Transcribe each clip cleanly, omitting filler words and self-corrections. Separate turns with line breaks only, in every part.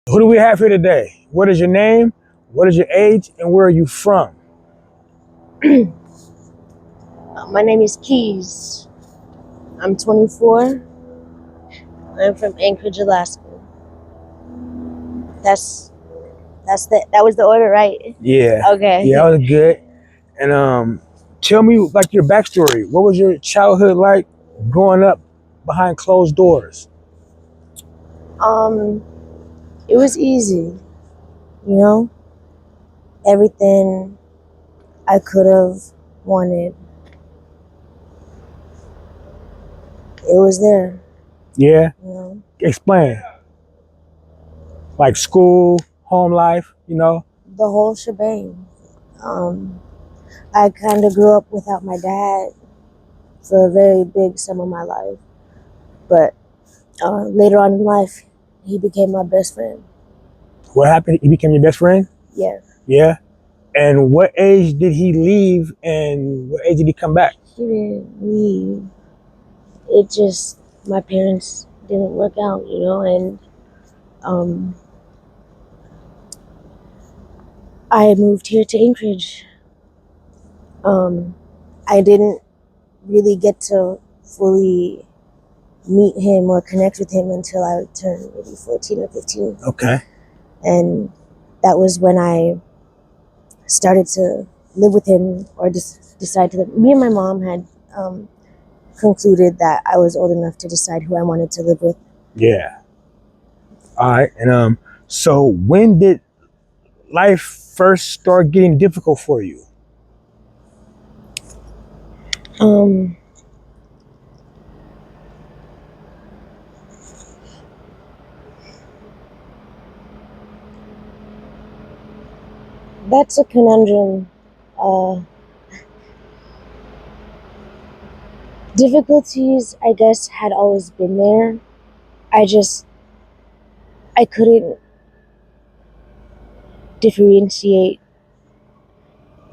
Who do we have here today? What is your name? What is your age? And where are you from?
My name is Keys. I'm 24. I'm from Anchorage, Alaska. That was the order, right?
Yeah.
Okay.
Yeah, that was good. And tell me like your backstory. What was your childhood like growing up behind closed doors?
It was easy, you know? Everything I could have wanted, it was there,
Yeah.
you know?
Explain. Like school, home life, you know?
The whole shebang. I kind of grew up without my dad for a very big sum of my life. But later on in life, he became my best friend.
What happened? He became your best friend?
Yeah.
Yeah. And what age did he leave and what age did he come back?
He didn't leave. It just, my parents didn't work out, you know, and I moved here to Anchorage. I didn't really get to fully meet him or connect with him until I turned maybe 14 or 15.
Okay.
And that was when I started to live with him or just decide to live. Me and my mom had concluded that I was old enough to decide who I wanted to live with.
Yeah. All right. And so when did life first start getting difficult for you?
That's a conundrum. Difficulties, I guess, had always been there. I couldn't differentiate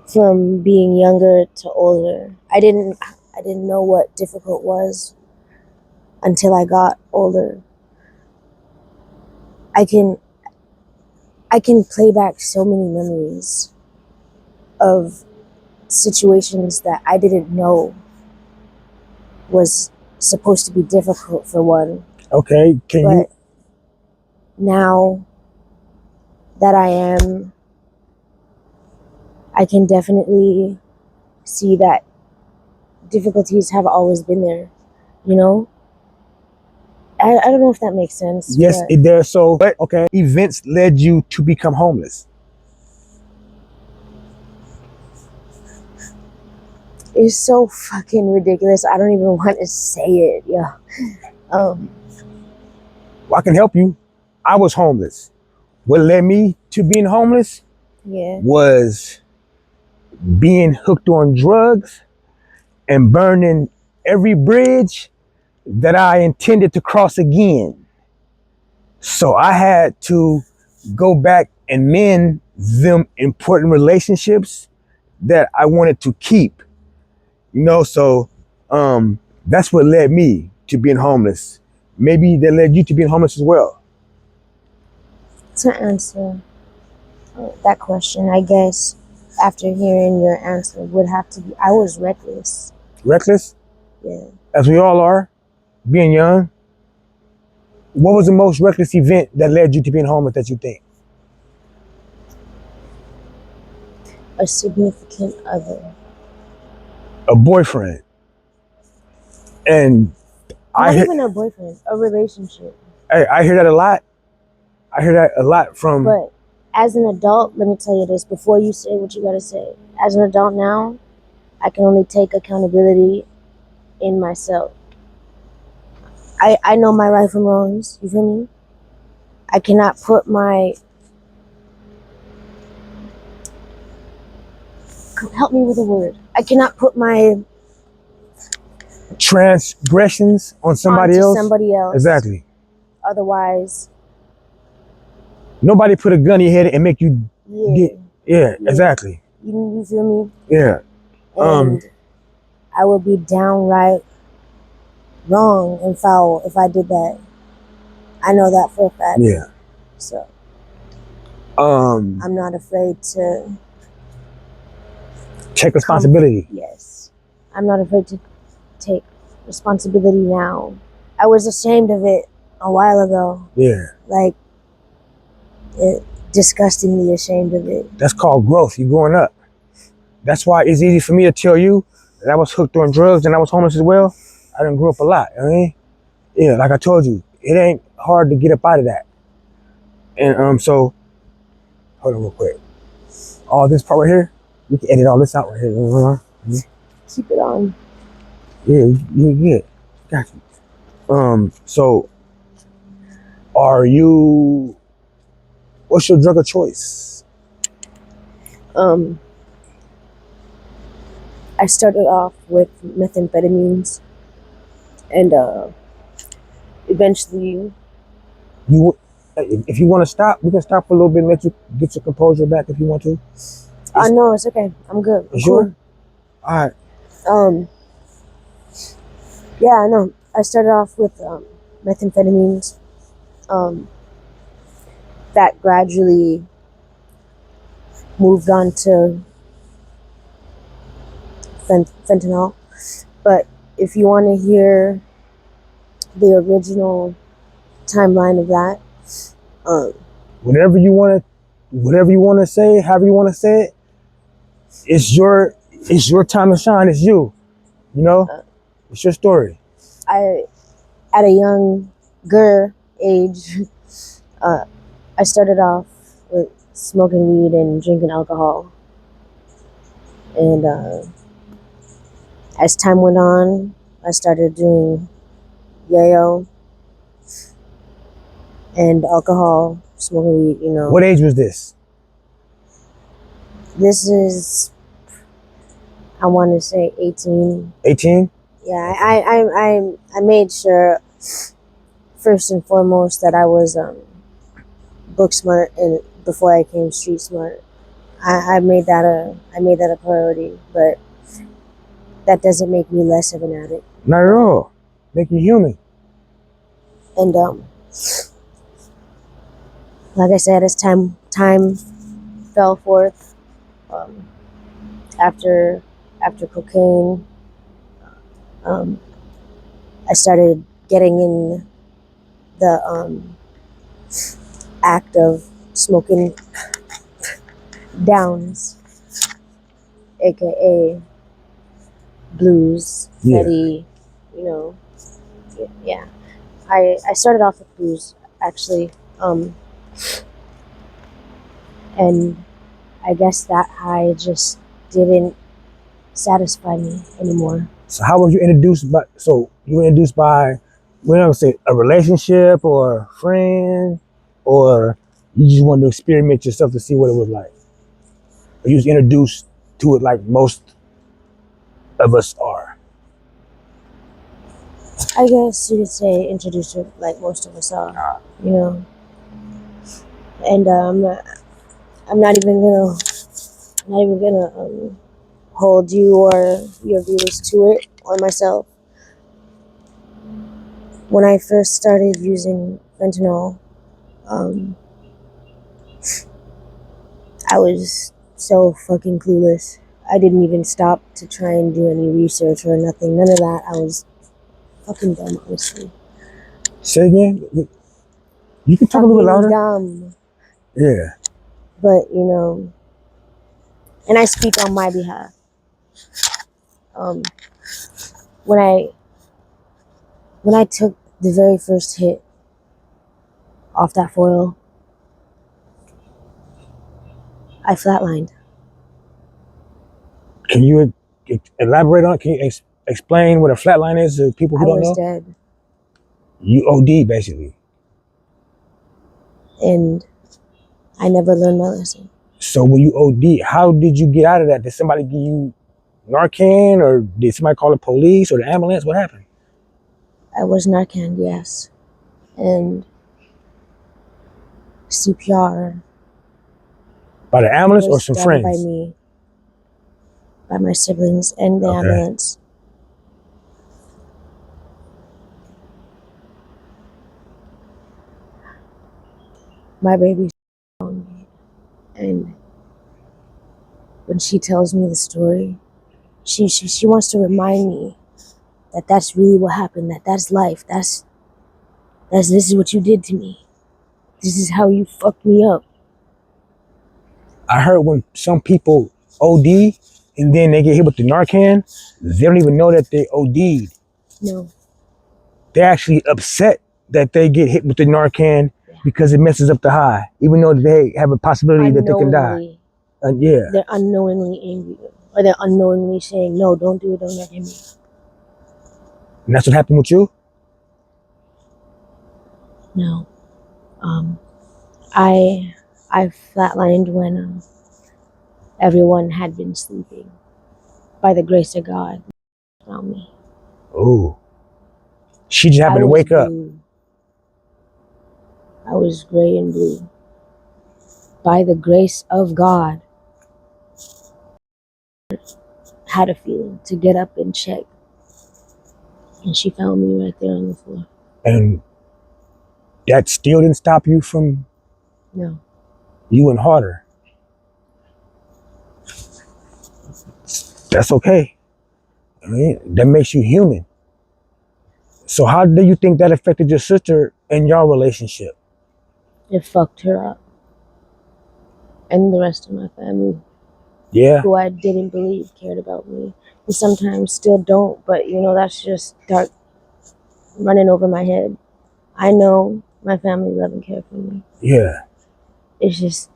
from being younger to older. I didn't know what difficult was until I got older. I can play back so many memories of situations that I didn't know was supposed to be difficult for one.
Okay.
But now that I can definitely see that difficulties have always been there, you know? I don't know if that makes sense.
Yes, it does. So, okay, events led you to become homeless?
It's so fucking ridiculous. I don't even want to say it. Yeah.
Well, I can help you. I was homeless. What led me to being homeless was being hooked on drugs and burning every bridge that I intended to cross again. So I had to go back and mend them important relationships that I wanted to keep. You know, so that's what led me to being homeless. Maybe that led you to being homeless as well.
To answer that question, I guess after hearing your answer would have to be I was reckless.
Reckless?
Yeah.
As we all are, being young. What was the most reckless event that led you to being homeless that you think?
A significant other.
A boyfriend. And
Not even a boyfriend, a relationship.
I hear that a lot. I hear that a lot from...
But as an adult, let me tell you this, before you say what you gotta say. As an adult now, I can only take accountability in myself. I know my right from wrongs, you feel me? I cannot put my... Help me with a word. I cannot put my...
transgressions on somebody else?
Somebody else.
Exactly.
Otherwise...
Nobody put a gun in your head and make you... Yeah, exactly.
You feel me?
Yeah.
And I would be downright wrong and foul if I did that. I know that for a fact.
Yeah.
So I'm not afraid to
take responsibility.
Yes. I'm not afraid to take responsibility now. I was ashamed of it a while ago.
Yeah.
Like, disgustingly ashamed of it.
That's called growth. You're growing up. That's why it's easy for me to tell you that I was hooked on drugs and I was homeless as well. I didn't grow up a lot. I mean, yeah, like I told you, it ain't hard to get up out of that. And so, hold on real quick. All this part right here, we can edit all this out right here.
Keep it on.
Yeah, you good. Got you. So, what's your drug of choice?
I started off with methamphetamines, and eventually,
If you want to stop, we can stop for a little bit and let you get your composure back if you want to.
no, it's okay. I'm good. I'm
Sure?
cool.
All right.
Yeah, I know. I started off with methamphetamines. That gradually moved on to fentanyl. But if you want to hear the original timeline of that,
whatever you want to say, however you want to say it, it's your time to shine. It's you. You know, it's your story.
At a younger age, I started off with smoking weed and drinking alcohol. And as time went on, I started doing yayo and alcohol, smoking weed,
What age was this?
This is, I want to say 18.
18?
Yeah, I made sure, first and foremost, that I was book smart, and before I came street smart. I made that a priority, but that doesn't make me less of an addict.
Not at all. Make you human.
And like I said, as time fell forth, after cocaine, I started getting in the act of smoking downs, aka blues, Fetty, yeah. I started off with blues, actually, and I guess that high just didn't satisfy me anymore.
So how were you introduced by? So you were introduced by, we don't say a relationship or a friend, or you just wanted to experiment yourself to see what it was like. Or you was introduced to it like most of us are.
I guess you could say introduced to like most of us are, And I'm not even gonna hold you or your viewers to it, or myself. When I first started using fentanyl, I was so fucking clueless. I didn't even stop to try and do any research or nothing. None of that. I was fucking dumb, honestly.
Say again? You can talk a little bit louder.
Dumb.
Yeah.
But, and I speak on my behalf. When I took the very first hit off that foil, I flatlined.
Can you elaborate on it? Can you explain what a flatline is to people who don't know?
I was dead.
You OD, basically.
And I never learned my lesson.
So when you OD, how did you get out of that? Did somebody give you Narcan, or did somebody call the police or the ambulance? What happened?
I was Narcan, yes. And CPR.
By the ambulance or some friends?
By me. By my siblings and the ambulance. My baby's on me. when she tells me the story, she wants to remind me that that's really what happened, that's life, this is what you did to me. This is how you fucked me up.
I heard when some people OD and then they get hit with the Narcan, they don't even know that they OD'd.
No.
They're actually upset that they get hit with the Narcan because it messes up the high, even though they have a possibility that they can die. Yeah.
They're unknowingly angry, or they're unknowingly saying, no, don't do it, don't let him.
And that's what happened with you?
No. I flatlined when everyone had been sleeping. By the grace of God, found me.
Oh. She just happened to wake up.
I was gray and blue. By the grace of God, had a feeling to get up and check. And she found me right there on the floor.
And that still didn't stop you from...
No.
You went harder. That's okay. I mean, that makes you human. So how do you think that affected your sister and your relationship?
It fucked her up. And the rest of my family.
Yeah.
Who I didn't believe cared about me. And sometimes still don't, but that's just dark running over my head. I know my family love and care for me.
Yeah.
It's just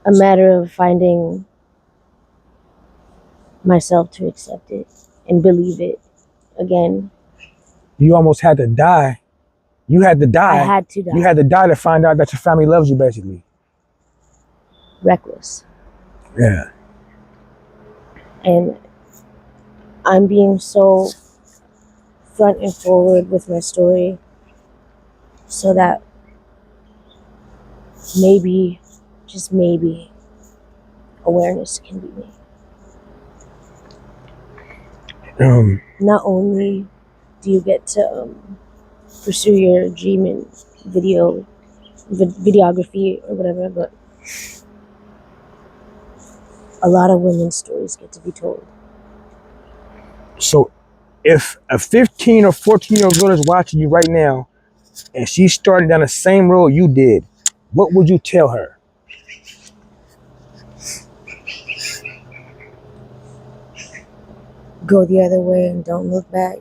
a matter of finding myself to accept it and believe it again.
You almost had to die. You had to die.
I had to die.
You had to die to find out that your family loves you, basically.
Reckless.
Yeah.
And I'm being so front and forward with my story so that maybe, just maybe, awareness can be made. Not only do you get to pursue your dream in videography or whatever, but a lot of women's stories get to be told.
So if a 15 or 14-year-old girl is watching you right now and she's starting down the same road you did, what would you tell her?
Go the other way and don't look back.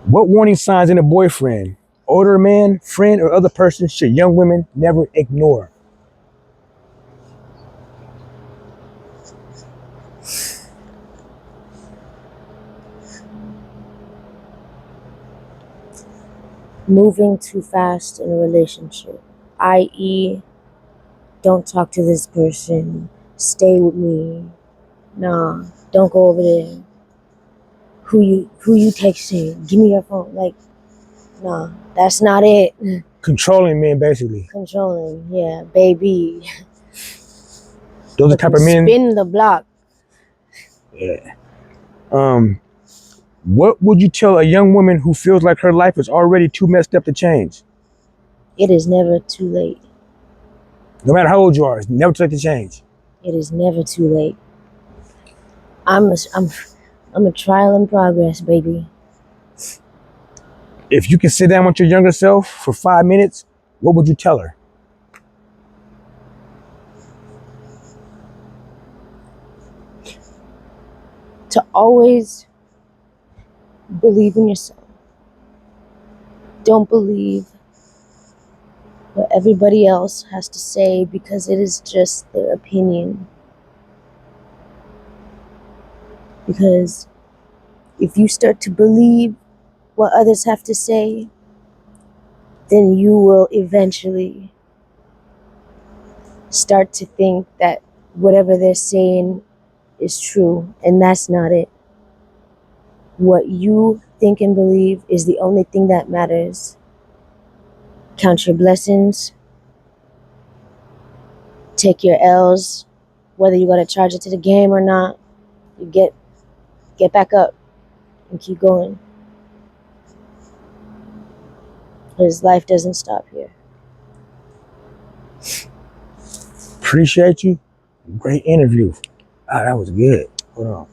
What warning signs in a boyfriend, older man, friend, or other person should young women never ignore?
Moving too fast in a relationship, i.e., don't talk to this person, stay with me, nah, don't go over there. Who you texting? Give me your phone. Like, nah, that's not it.
Controlling men, basically.
Controlling, yeah, baby.
Those are the type of men.
Spin the block.
Yeah. What would you tell a young woman who feels like her life is already too messed up to change?
It is never too late.
No matter how old you are, it's never too late to change.
It is never too late. I'm a trial in progress, baby.
If you can sit down with your younger self for 5 minutes, what would you tell her?
To always believe in yourself. Don't believe what everybody else has to say because it is just their opinion. Because if you start to believe what others have to say, then you will eventually start to think that whatever they're saying is true, and that's not it. What you think and believe is the only thing that matters. Count your blessings. Take your L's. Whether you got to charge it to the game or not, you get back up and keep going. Because life doesn't stop here.
Appreciate you. Great interview. Ah, that was good. Hold on.